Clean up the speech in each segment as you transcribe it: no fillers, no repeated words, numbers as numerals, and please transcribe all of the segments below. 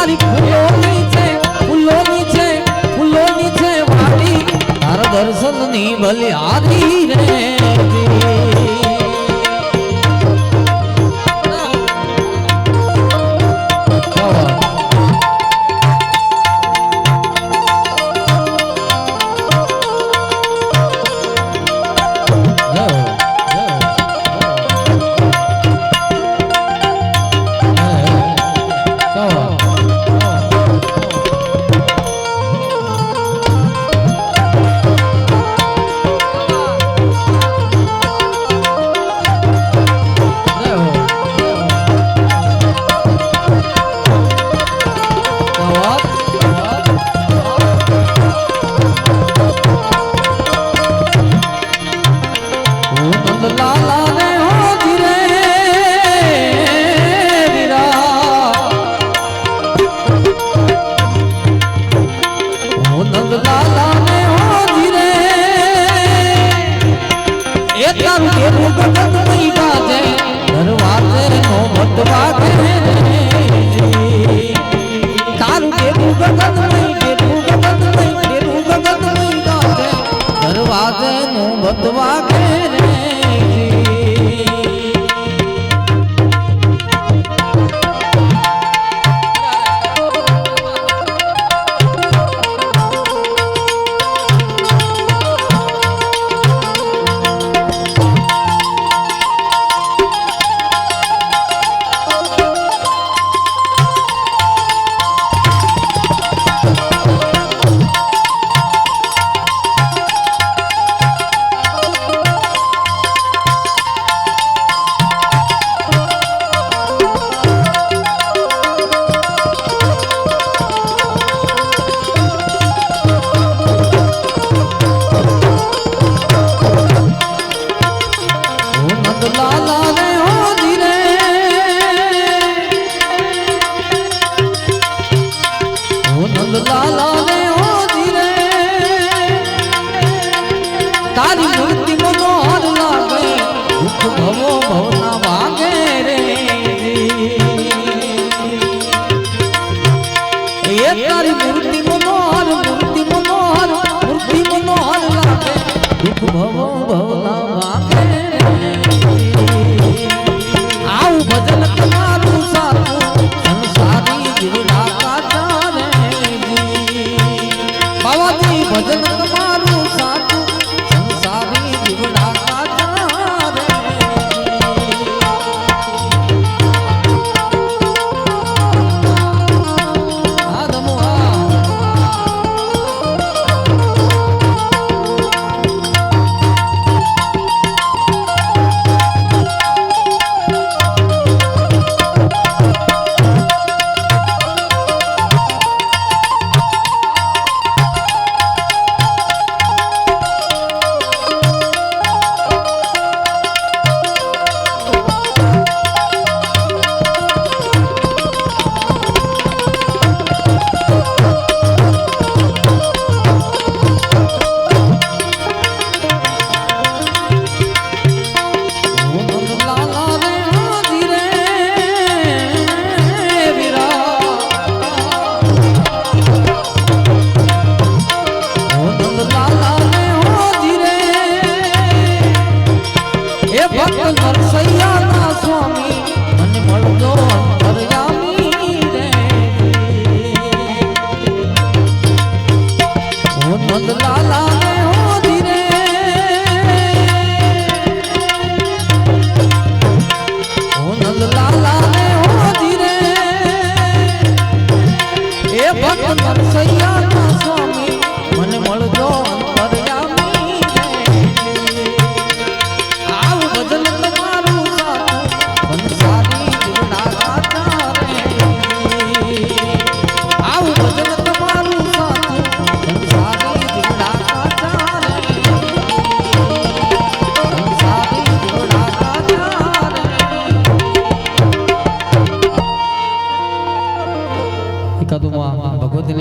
તારી ફૂલોની છે વાડી તારા દર્શનની બલિહારી રે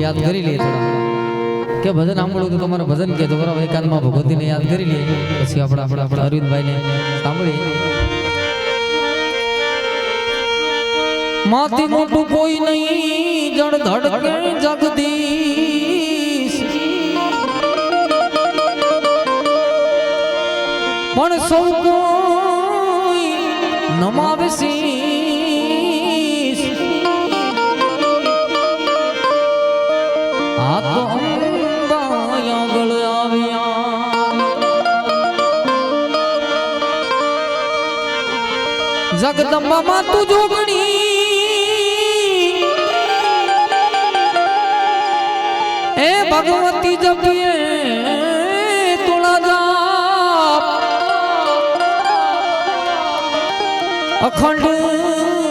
याद કરી લે થોડા કે ભજન સાંભળવું તો તમારે ભજન કે તો બરાબર એકાંતમાં ભગવતીને યાદ કરી લે પછી આપણા અરવિંદભાઈને સાંભળી માથી મોટું કોઈ નહીં જળ ધડકે જગદીશ પણ સૌ કોઈ નમાવે શીશ આ તો અંબા આગળ આવ્યા જગદંબા માં તું જોગણી એ ભગવતી જપીએ તુલા જાપ અખંડ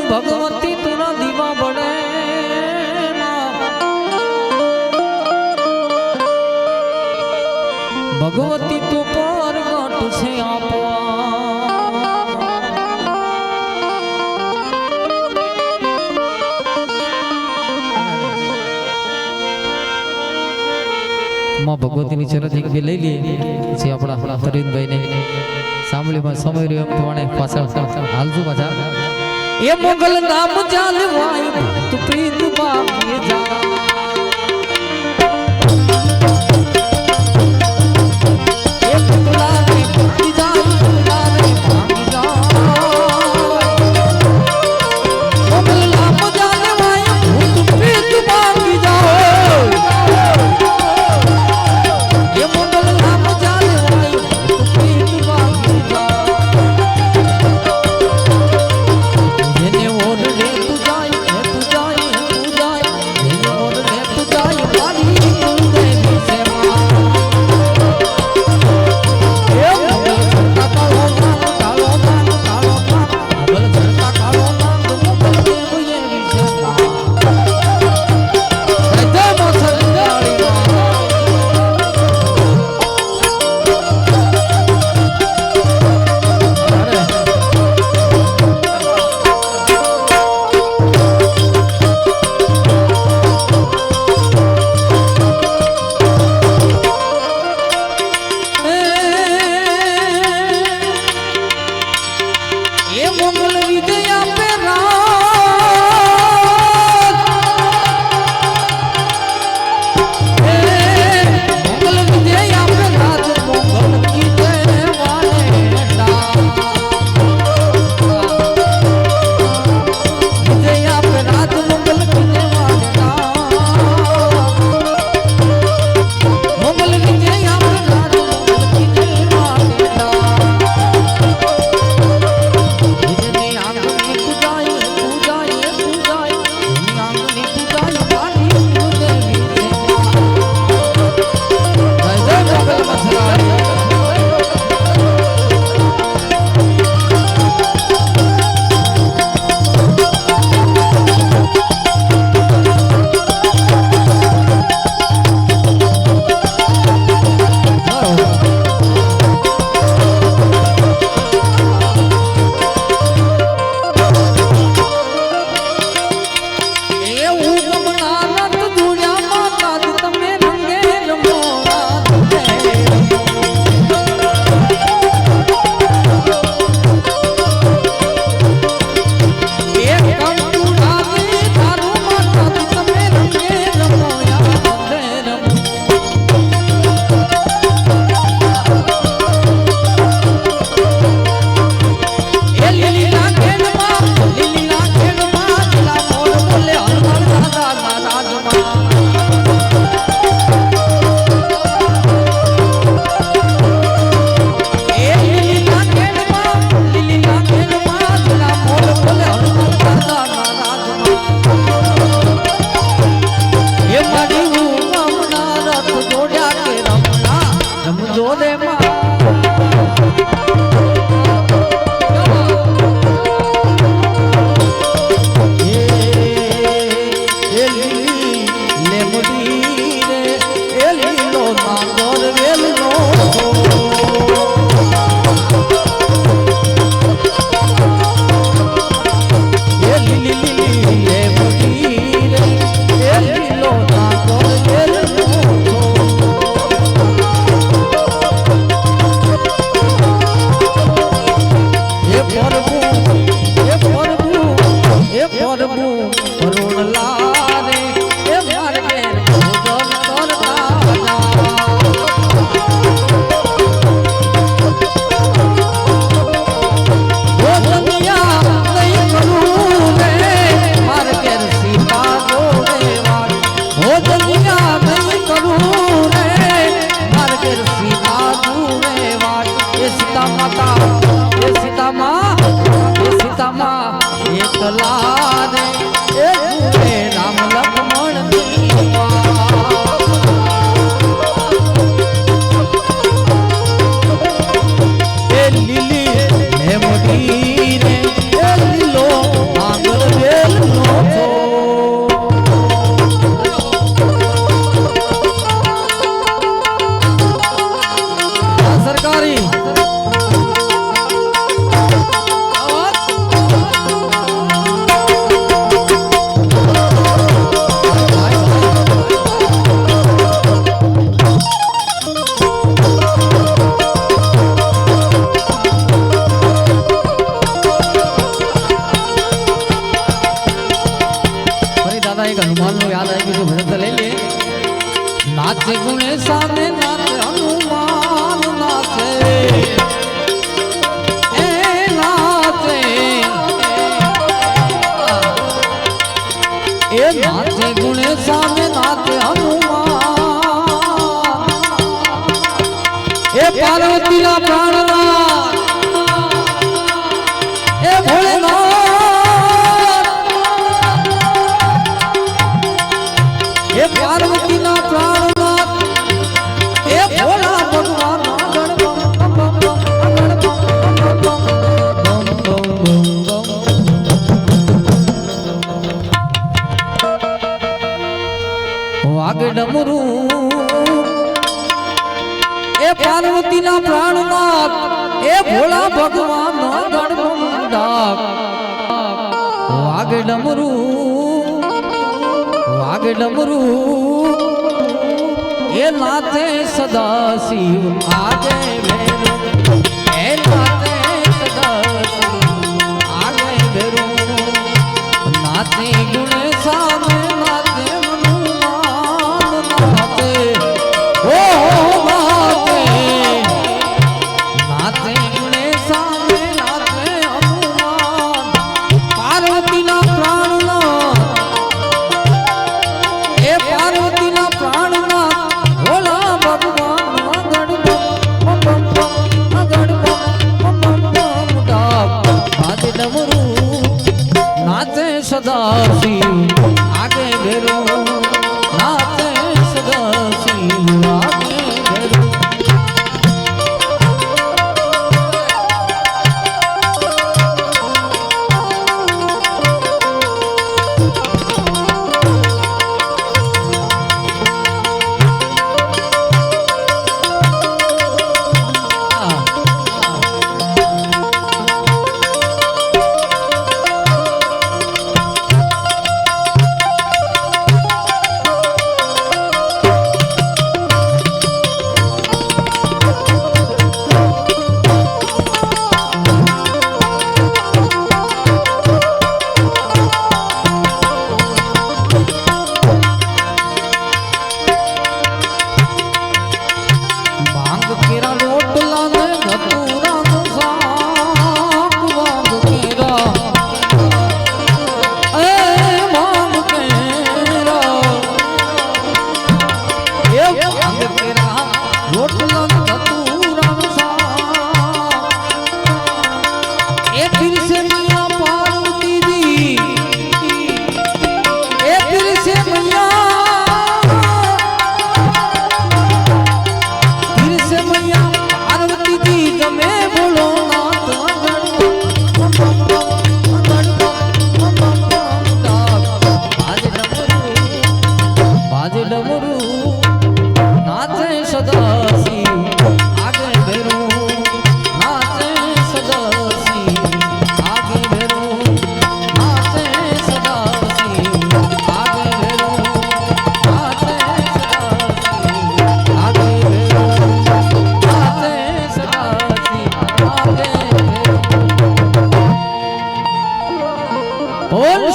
ભગવતી તુરા દીવા બળે ભગવતી તો પરગટ છે આપવા માં ભગવતીની ચરણ એક બે લઈ લઈએ પછી આપણા તરીનભાઈને સાંભળીમાં સમય રહ્યો એમ પ્રમાણે પાછા હાલજો પાછા એ મોગલ નામ ચાલવાય તું પ્રીત બાકી જા એક હનુમાન નું યાદ આવી ગયું ભજન તો લઈ લે નાચે ગુણે સામે નાચે હનુમાન નાચે એ નાચે એ નાચે ગુણે સામે નાચે હનુમાન એ પાર્વતી ના પ્રાણનાથ એ ભોળેનાથ એ પાર્વતી ના પ્રાણનાથ એ ભોળા ભગવાન વાગે ડમરું એ પાર્વતી ના પ્રાણનાથ એ ભોળા ભગવાન વાગે ડમરું એ નાચે સદા શિવ આગે વેરું એ નાચે સદા શિવ આગે વેરું નાચે ગુણે સામે નાચે હનુમાન નાચે ઓ નાચે નાચે ગુણે સામે નાચે હનુમાન પાર્વતી ના પ્રાણનાથ એ પાર્વતી ના પ્રાણનાથ ભોળા ભગવાન નાચે ડમરું નાચે સદા શિવ આગે ભેરો નાચે સદા શિવ આગે ભેરો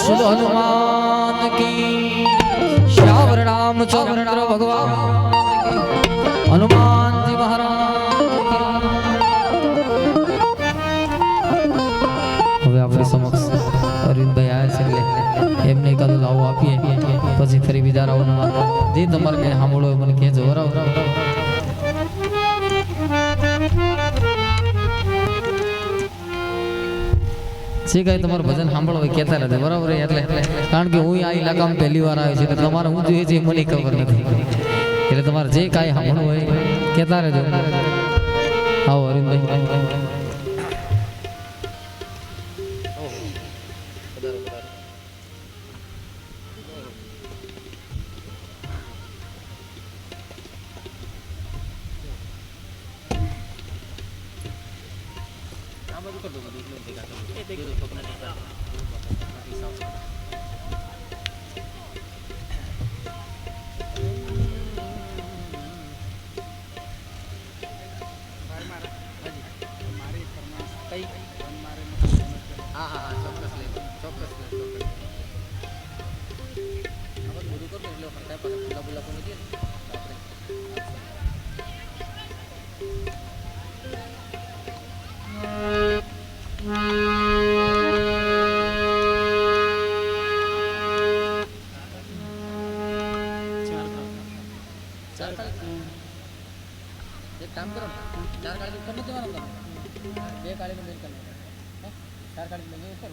हनुमान की श्यावर रामचंद्र भगवान हनुमान जी महाराज હવે આપણી સમક્ષ અરવિંદભાઈ આવ્યા છે એટલે એમને એકાદું લાવો આપીએ પછી ફરી બીજા રાઉન્ડમાં જે તમારે કઈ સાંભળો હોય મને કહેજો બરાબર જે કઈ તમારું ભજન સાંભળો હોય કહેતા રહેજો બરાબર એટલે કારણ કે હું આ ઇલાકામાં પહેલી વાર આવ્યો છું એટલે તમારે હું જોઈએ છે મને ખબર નથી એટલે તમારે જે કાંઈ સાંભળવું હોય કહેતા રહેજો આવો અરવિંદભાઈ એક કામ કરો ને, 4 કાળી ઉપર નથી મારો તમે 2 કાળીનો મેલ કરી લો. 4 કાળી મેલ કરો.